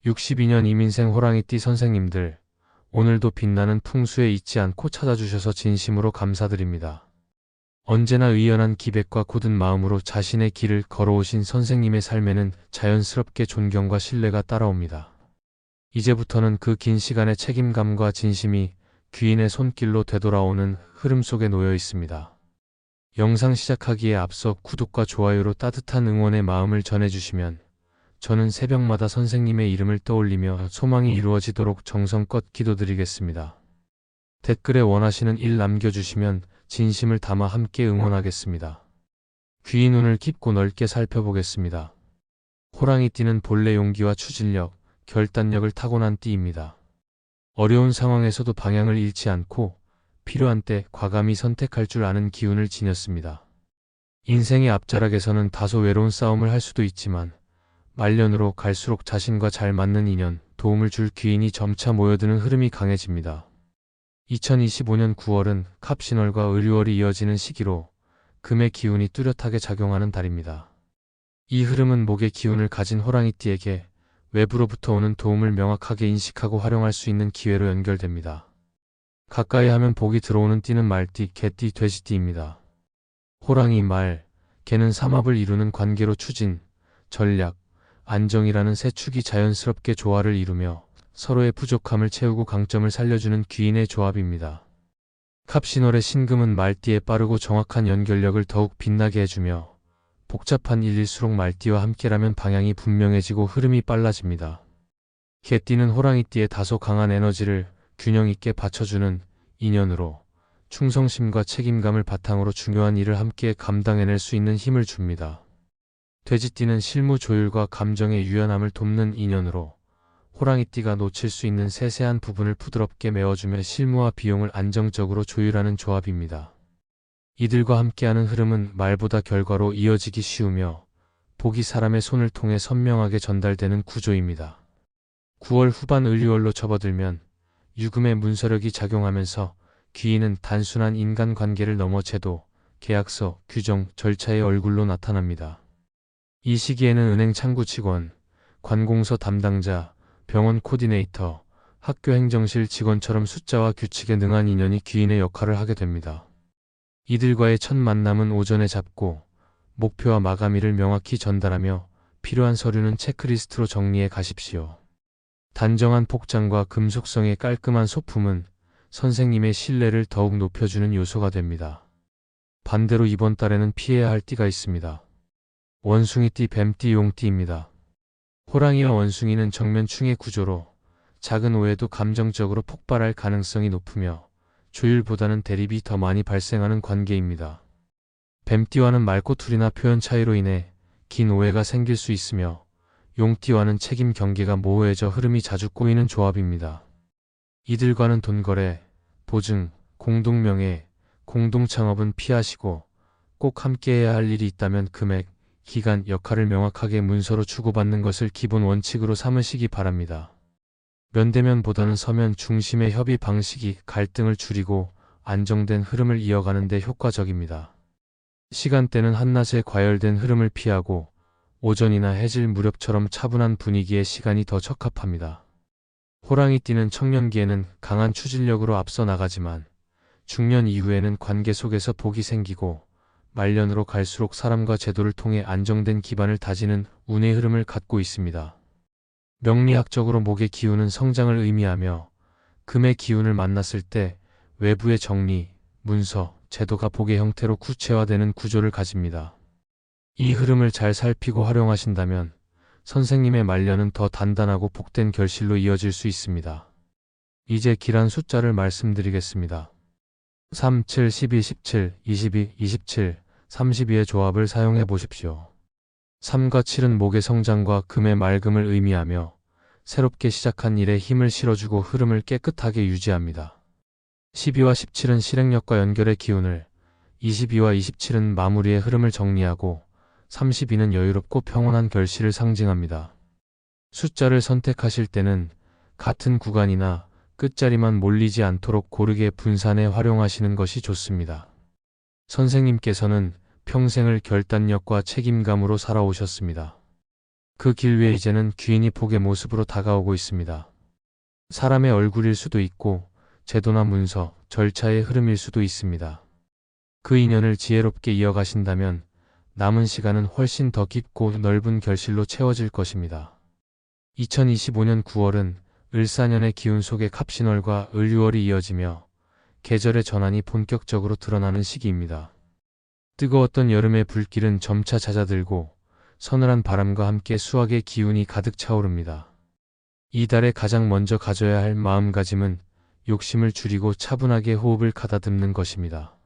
62년 이민생 호랑이띠 선생님들, 오늘도 빛나는 풍수에 잊지 않고 찾아주셔서 진심으로 감사드립니다. 언제나 의연한 기백과 굳은 마음으로 자신의 길을 걸어오신 선생님의 삶에는 자연스럽게 존경과 신뢰가 따라옵니다. 이제부터는 그 긴 시간의 책임감과 진심이 귀인의 손길로 되돌아오는 흐름 속에 놓여 있습니다. 영상 시작하기에 앞서 구독과 좋아요로 따뜻한 응원의 마음을 전해주시면 저는 새벽마다 선생님의 이름을 떠올리며 소망이 이루어지도록 정성껏 기도드리겠습니다. 댓글에 원하시는 일 남겨주시면 진심을 담아 함께 응원하겠습니다. 귀 눈을 깊고 넓게 살펴보겠습니다. 호랑이띠는 본래 용기와 추진력, 결단력을 타고난 띠입니다. 어려운 상황에서도 방향을 잃지 않고 필요한 때 과감히 선택할 줄 아는 기운을 지녔습니다. 인생의 앞자락에서는 다소 외로운 싸움을 할 수도 있지만 말년으로 갈수록 자신과 잘 맞는 인연, 도움을 줄 귀인이 점차 모여드는 흐름이 강해집니다. 2025년 9월은 갑신월과 을유월이 이어지는 시기로 금의 기운이 뚜렷하게 작용하는 달입니다. 이 흐름은 목의 기운을 가진 호랑이띠에게 외부로부터 오는 도움을 명확하게 인식하고 활용할 수 있는 기회로 연결됩니다. 가까이 하면 복이 들어오는 띠는 말띠, 개띠, 돼지띠입니다. 호랑이, 말, 개는 삼합을 이루는 관계로 추진, 전략, 안정이라는 세 축이 자연스럽게 조화를 이루며 서로의 부족함을 채우고 강점을 살려주는 귀인의 조합입니다. 갑신월의 신금은 말띠의 빠르고 정확한 연결력을 더욱 빛나게 해주며 복잡한 일일수록 말띠와 함께라면 방향이 분명해지고 흐름이 빨라집니다. 개띠는 호랑이띠의 다소 강한 에너지를 균형 있게 받쳐주는 인연으로 충성심과 책임감을 바탕으로 중요한 일을 함께 감당해낼 수 있는 힘을 줍니다. 돼지띠는 실무 조율과 감정의 유연함을 돕는 인연으로 호랑이띠가 놓칠 수 있는 세세한 부분을 부드럽게 메워주며 실무와 비용을 안정적으로 조율하는 조합입니다. 이들과 함께하는 흐름은 말보다 결과로 이어지기 쉬우며 복이 사람의 손을 통해 선명하게 전달되는 구조입니다. 9월 후반 을유월로 접어들면 유금의 문서력이 작용하면서 귀인은 단순한 인간관계를 넘어 제도, 계약서, 규정, 절차의 얼굴로 나타납니다. 이 시기에는 은행 창구 직원, 관공서 담당자, 병원 코디네이터, 학교 행정실 직원처럼 숫자와 규칙에 능한 인연이 귀인의 역할을 하게 됩니다. 이들과의 첫 만남은 오전에 잡고 목표와 마감일을 명확히 전달하며 필요한 서류는 체크리스트로 정리해 가십시오. 단정한 복장과 금속성의 깔끔한 소품은 선생님의 신뢰를 더욱 높여주는 요소가 됩니다. 반대로 이번 달에는 피해야 할 띠가 있습니다. 원숭이띠, 뱀띠, 용띠입니다. 호랑이와 원숭이는 정면충의 구조로 작은 오해도 감정적으로 폭발할 가능성이 높으며 조율보다는 대립이 더 많이 발생하는 관계입니다. 뱀띠와는 말꼬투리나 표현 차이로 인해 긴 오해가 생길 수 있으며 용띠와는 책임 경계가 모호해져 흐름이 자주 꼬이는 조합입니다. 이들과는 돈거래, 보증, 공동명예, 공동창업은 피하시고 꼭 함께해야 할 일이 있다면 금액, 기간, 역할을 명확하게 문서로 주고받는 것을 기본 원칙으로 삼으시기 바랍니다. 면대면보다는 서면 중심의 협의 방식이 갈등을 줄이고 안정된 흐름을 이어가는 데 효과적입니다. 시간대는 한낮에 과열된 흐름을 피하고 오전이나 해질 무렵처럼 차분한 분위기의 시간이 더 적합합니다. 호랑이띠는 청년기에는 강한 추진력으로 앞서 나가지만 중년 이후에는 관계 속에서 복이 생기고 말년으로 갈수록 사람과 제도를 통해 안정된 기반을 다지는 운의 흐름을 갖고 있습니다. 명리학적으로 목의 기운은 성장을 의미하며 금의 기운을 만났을 때 외부의 정리, 문서, 제도가 복의 형태로 구체화되는 구조를 가집니다. 이 흐름을 잘 살피고 활용하신다면 선생님의 말년은 더 단단하고 복된 결실로 이어질 수 있습니다. 이제 길한 숫자를 말씀드리겠습니다. 3, 7, 12, 17, 22, 27, 32의 조합을 사용해 보십시오. 3과 7은 목의 성장과 금의 맑음을 의미하며 새롭게 시작한 일에 힘을 실어주고 흐름을 깨끗하게 유지합니다. 12와 17은 실행력과 연결의 기운을, 22와 27은 마무리의 흐름을 정리하고 32는 여유롭고 평온한 결실을 상징합니다. 숫자를 선택하실 때는 같은 구간이나 끝자리만 몰리지 않도록 고르게 분산해 활용하시는 것이 좋습니다. 선생님께서는 평생을 결단력과 책임감으로 살아오셨습니다. 그 길 위에 이제는 귀인이 복의 모습으로 다가오고 있습니다. 사람의 얼굴일 수도 있고 제도나 문서, 절차의 흐름일 수도 있습니다. 그 인연을 지혜롭게 이어가신다면 남은 시간은 훨씬 더 깊고 넓은 결실로 채워질 것입니다. 2025년 9월은 을사년의 기운 속에 갑신월과 을유월이 이어지며 계절의 전환이 본격적으로 드러나는 시기입니다. 뜨거웠던 여름의 불길은 점차 잦아들고 서늘한 바람과 함께 수확의 기운이 가득 차오릅니다. 이 달에 가장 먼저 가져야 할 마음가짐은 욕심을 줄이고 차분하게 호흡을 가다듬는 것입니다.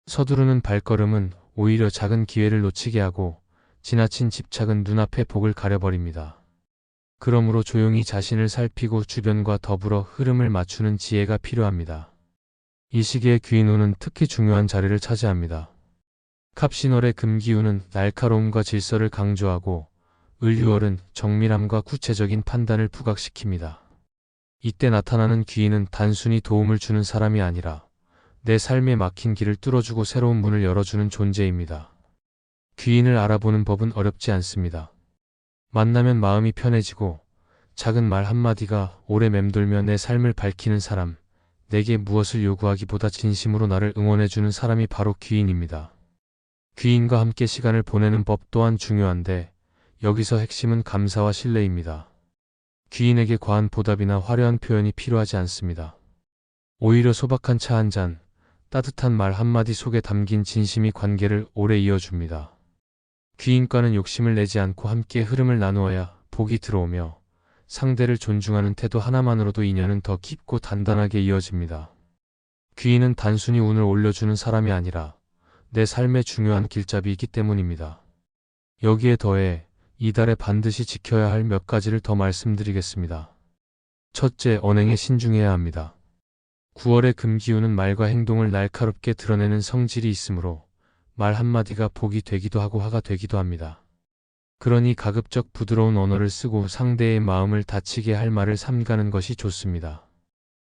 서두르는 발걸음은 오히려 작은 기회를 놓치게 하고 지나친 집착은 눈앞의 복을 가려버립니다. 그러므로 조용히 자신을 살피고 주변과 더불어 흐름을 맞추는 지혜가 필요합니다. 이 시기에 귀인운은 특히 중요한 자리를 차지합니다. 갑신월의 금기운은 날카로움과 질서를 강조하고 을유월은 정밀함과 구체적인 판단을 부각시킵니다. 이때 나타나는 귀인은 단순히 도움을 주는 사람이 아니라 내 삶에 막힌 길을 뚫어주고 새로운 문을 열어주는 존재입니다. 귀인을 알아보는 법은 어렵지 않습니다. 만나면 마음이 편해지고 작은 말 한마디가 오래 맴돌며 내 삶을 밝히는 사람, 내게 무엇을 요구하기보다 진심으로 나를 응원해주는 사람이 바로 귀인입니다. 귀인과 함께 시간을 보내는 법 또한 중요한데 여기서 핵심은 감사와 신뢰입니다. 귀인에게 과한 보답이나 화려한 표현이 필요하지 않습니다. 오히려 소박한 차 한 잔, 따뜻한 말 한마디 속에 담긴 진심이 관계를 오래 이어줍니다. 귀인과는 욕심을 내지 않고 함께 흐름을 나누어야 복이 들어오며 상대를 존중하는 태도 하나만으로도 인연은 더 깊고 단단하게 이어집니다. 귀인은 단순히 운을 올려주는 사람이 아니라 내 삶의 중요한 길잡이이기 때문입니다. 여기에 더해 이달에 반드시 지켜야 할 몇 가지를 더 말씀드리겠습니다. 첫째, 언행에 신중해야 합니다. 9월의 금기운은 말과 행동을 날카롭게 드러내는 성질이 있으므로 말 한마디가 복이 되기도 하고 화가 되기도 합니다. 그러니 가급적 부드러운 언어를 쓰고 상대의 마음을 다치게 할 말을 삼가는 것이 좋습니다.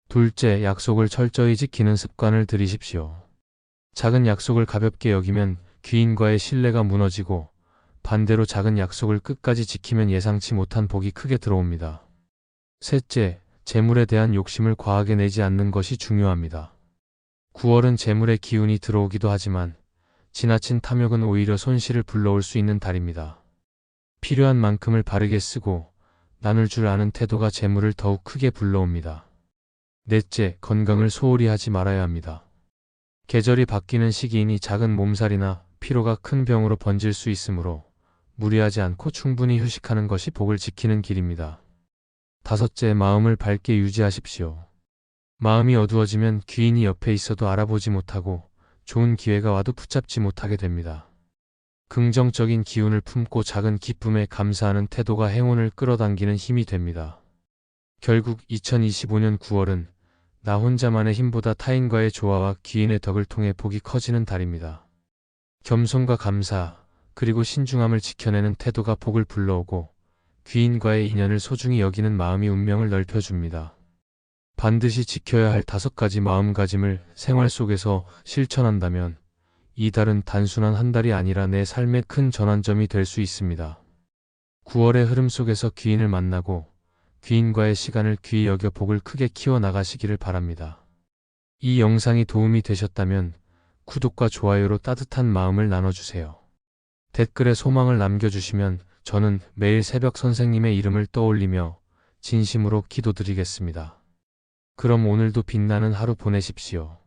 둘째, 약속을 철저히 지키는 습관을 들이십시오. 작은 약속을 가볍게 여기면 귀인과의 신뢰가 무너지고 반대로 작은 약속을 끝까지 지키면 예상치 못한 복이 크게 들어옵니다. 셋째, 재물에 대한 욕심을 과하게 내지 않는 것이 중요합니다. 9월은 재물의 기운이 들어오기도 하지만 지나친 탐욕은 오히려 손실을 불러올 수 있는 달입니다. 필요한 만큼을 바르게 쓰고 나눌 줄 아는 태도가 재물을 더욱 크게 불러옵니다. 넷째, 건강을 소홀히 하지 말아야 합니다. 계절이 바뀌는 시기이니 작은 몸살이나 피로가 큰 병으로 번질 수 있으므로 무리하지 않고 충분히 휴식하는 것이 복을 지키는 길입니다. 다섯째, 마음을 밝게 유지하십시오. 마음이 어두워지면 귀인이 옆에 있어도 알아보지 못하고 좋은 기회가 와도 붙잡지 못하게 됩니다. 긍정적인 기운을 품고 작은 기쁨에 감사하는 태도가 행운을 끌어당기는 힘이 됩니다. 결국 2025년 9월은 나 혼자만의 힘보다 타인과의 조화와 귀인의 덕을 통해 복이 커지는 달입니다. 겸손과 감사, 그리고 신중함을 지켜내는 태도가 복을 불러오고 귀인과의 인연을 소중히 여기는 마음이 운명을 넓혀줍니다. 반드시 지켜야 할 5가지 마음가짐을 생활 속에서 실천한다면 이 달은 단순한 한 달이 아니라 내 삶의 큰 전환점이 될 수 있습니다. 9월의 흐름 속에서 귀인을 만나고 귀인과의 시간을 귀히 여겨 복을 크게 키워나가시기를 바랍니다. 이 영상이 도움이 되셨다면 구독과 좋아요로 따뜻한 마음을 나눠주세요. 댓글에 소망을 남겨주시면 저는 매일 새벽 선생님의 이름을 떠올리며 진심으로 기도드리겠습니다. 그럼 오늘도 빛나는 하루 보내십시오.